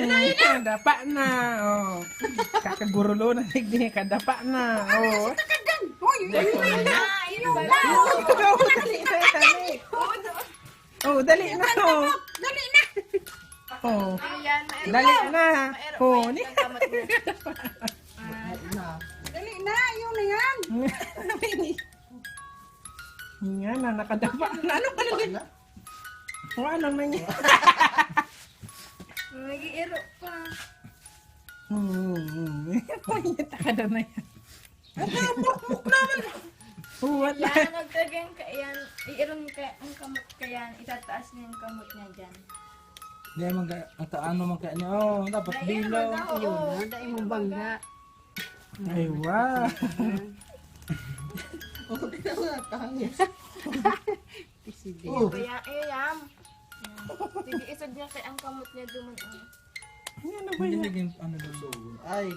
Kadapa na. Oh. Kakagurulo na sigdi kadapa na. Oh. Oh, dali na. Oh. Dali na. Oh. Ayan, Dali na. Oh, ni. Dali na, yun na yan. Nga na, nakadapa na. Ano ka na? O, ano na niya? nag-iiro pa. Panyata ka na yan. Wala. Yan, nagtagyan ka yan. Iiron ka ang kamot ka yan. Itataas niya yung kamot niya dyan. Hindi man ka, ano man kaya niya, oh, dapat bilaw. Yun na, dahil mong bangga. Ay, wow. Oh, Kaya, yam. Sige, isod niya kay ang kamot niya duman. Ano ba hindi yan? naging ano doon. Ay,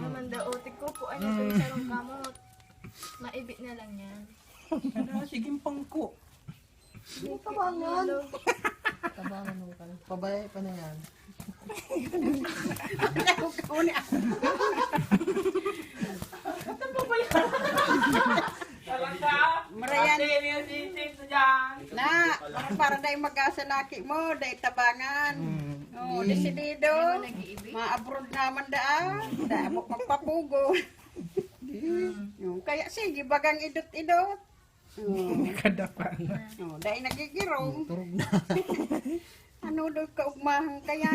Naman daw, tigkupuan niya sa isang kamot. Maibit na lang yan. ano, sige pangko. Tabangan. Tabangan mo ka. Pabaya pa na yan. Marayan. Na, para dahil mag-asa laki mo, dahil tabangan. Oh, desidido. Ma-abroad naman daabok magpapugo. Kaya sige, bagang idot-idot. Nakadapa na. Dahil nagigirong. Turog na. Ano daw kaugmahan kaya?